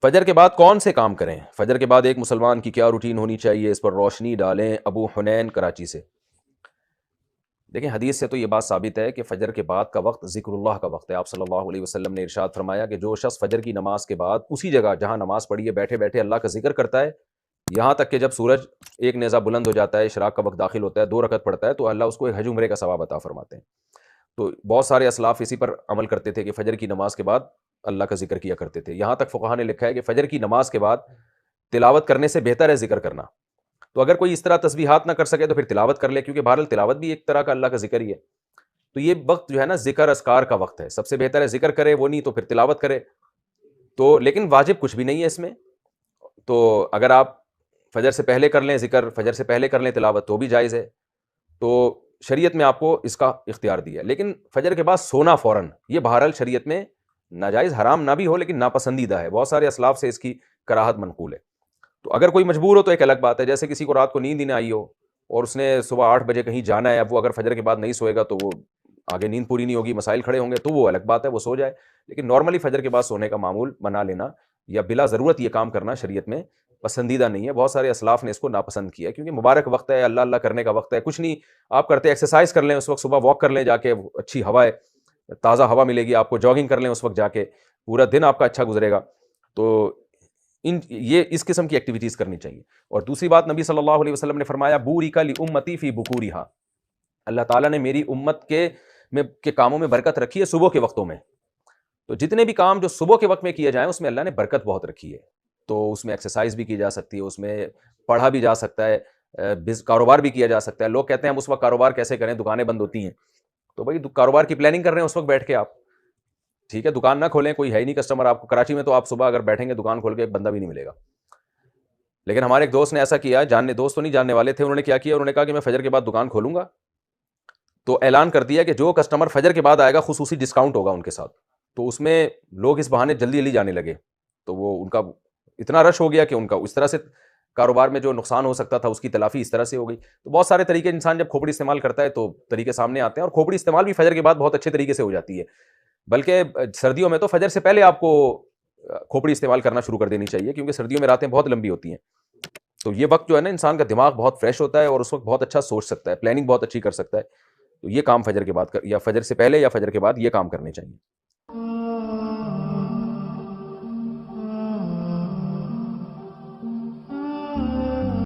فجر کے بعد کون سے کام کریں؟ فجر کے بعد ایک مسلمان کی کیا روٹین ہونی چاہیے؟ اس پر روشنی ڈالیں ابو حنین کراچی سے۔ دیکھیں حدیث سے تو یہ بات ثابت ہے کہ فجر کے بعد کا وقت ذکر اللہ کا وقت ہے۔ آپ صلی اللہ علیہ وسلم نے ارشاد فرمایا کہ جو شخص فجر کی نماز کے بعد اسی جگہ جہاں نماز پڑھی ہے بیٹھے بیٹھے اللہ کا ذکر کرتا ہے یہاں تک کہ جب سورج ایک نیزہ بلند ہو جاتا ہے، اشراق کا وقت داخل ہوتا ہے، 2 رکعت پڑھتا ہے، تو اللہ اس کو ایک حج عمرے کا ثواب عطا فرماتے ہیں۔ تو بہت سارے اسلاف اسی پر عمل کرتے تھے کہ فجر کی نماز کے بعد اللہ کا ذکر کیا کرتے تھے۔ یہاں تک فقہا نے لکھا ہے کہ فجر کی نماز کے بعد تلاوت کرنے سے بہتر ہے ذکر کرنا۔ تو اگر کوئی اس طرح تسبیحات نہ کر سکے تو پھر تلاوت کر لے، کیونکہ بہرحال تلاوت بھی ایک طرح کا اللہ کا ذکر ہی ہے۔ تو یہ وقت جو ہے نا ذکر اذکار کا وقت ہے، سب سے بہتر ہے ذکر کرے، وہ نہیں تو پھر تلاوت کرے۔ تو لیکن واجب کچھ بھی نہیں ہے اس میں۔ تو اگر آپ فجر سے پہلے کر لیں ذکر، فجر سے پہلے کر لیں تلاوت تو بھی جائز ہے۔ تو شریعت میں آپ کو اس کا اختیار دیا ہے، لیکن فجر کے بعد سونا فوراً یہ بہرحال شریعت میں ناجائز حرام نہ بھی ہو لیکن ناپسندیدہ ہے۔ بہت سارے اسلاف سے اس کی کراہت منقول ہے۔ تو اگر کوئی مجبور ہو تو ایک الگ بات ہے، جیسے کسی کو رات کو نیند ہی نہ آئی ہو اور اس نے صبح 8 بجے کہیں جانا ہے، اب وہ اگر فجر کے بعد نہیں سوئے گا تو وہ آگے نیند پوری نہیں ہوگی، مسائل کھڑے ہوں گے، تو وہ الگ بات ہے، وہ سو جائے۔ لیکن نارملی فجر کے بعد سونے کا معمول بنا لینا یا بلا ضرورت یہ کام کرنا شریعت میں پسندیدہ نہیں ہے۔ بہت سارے اسلاف نے اس کو ناپسند کیا کیونکہ مبارک وقت ہے، اللہ اللہ کرنے کا وقت ہے، کچھ نہیں آپ کرتے ایکسرسائز کر لیں اس وقت، صبح واک کر لیں جا کے، اچھی ہوا ہے، تازہ ہوا ملے گی آپ کو، جاگنگ کر لیں اس وقت جا کے، پورا دن آپ کا اچھا گزرے گا۔ تو یہ اس قسم کی ایکٹیویٹیز کرنی چاہیے۔ اور دوسری بات، نبی صلی اللہ علیہ وسلم نے فرمایا بورک لامتی فی بکورہا، اللہ تعالیٰ نے میری امت کے کاموں میں برکت رکھی ہے صبح کے وقتوں میں۔ تو جتنے بھی کام جو صبح کے وقت میں کیے جائیں اس میں اللہ نے برکت بہت رکھی ہے۔ تو اس میں ایکسرسائز بھی کی جا سکتی ہے، اس میں پڑھا بھی جا سکتا ہے، کاروبار بھی کیا جا سکتا ہے۔ لوگ کہتے ہیں ہم اس وقت کاروبار کیسے کریں، دکانیں بند ہوتی ہیں۔ تو بھائی کاروبار کی پلاننگ کر رہے ہیں اس وقت بیٹھ کے آپ، ٹھیک ہے، دکان نہ کھولیں، کوئی ہے ہی نہیں کسٹمر آپ کو کراچی میں، تو آپ صبح اگر بیٹھیں گے دکان کھول کے ایک بندہ بھی نہیں ملے گا۔ لیکن ہمارے ایک دوست نے ایسا کیا، دوست تو نہیں جاننے والے تھے، انہوں نے کیا کیا، انہوں نے کہا کہ میں فجر کے بعد دکان کھولوں گا، تو اعلان کر دیا کہ جو کسٹمر فجر کے بعد آئے گا خصوصی ڈسکاؤنٹ ہوگا ان کے ساتھ۔ تو اس میں لوگ اس بہانے جلدی جلدی جانے لگے، تو وہ ان کا اتنا رش ہو گیا کہ ان کا اس طرح سے کاروبار میں جو نقصان ہو سکتا تھا اس کی تلافی اس طرح سے ہو گئی۔ تو بہت سارے طریقے انسان جب کھوپڑی استعمال کرتا ہے تو طریقے سامنے آتے ہیں، اور کھوپڑی استعمال بھی فجر کے بعد بہت اچھے طریقے سے ہو جاتی ہے۔ بلکہ سردیوں میں تو فجر سے پہلے آپ کو کھوپڑی استعمال کرنا شروع کر دینی چاہیے، کیونکہ سردیوں میں راتیں بہت لمبی ہوتی ہیں۔ تو یہ وقت جو ہے نا انسان کا دماغ بہت فریش ہوتا ہے اور اس وقت بہت اچھا سوچ سکتا ہے، پلاننگ بہت اچھی کر سکتا ہے۔ تو یہ کام فجر کے بعد یا فجر سے پہلے یا فجر کے بعد یہ کام کرنے چاہیے۔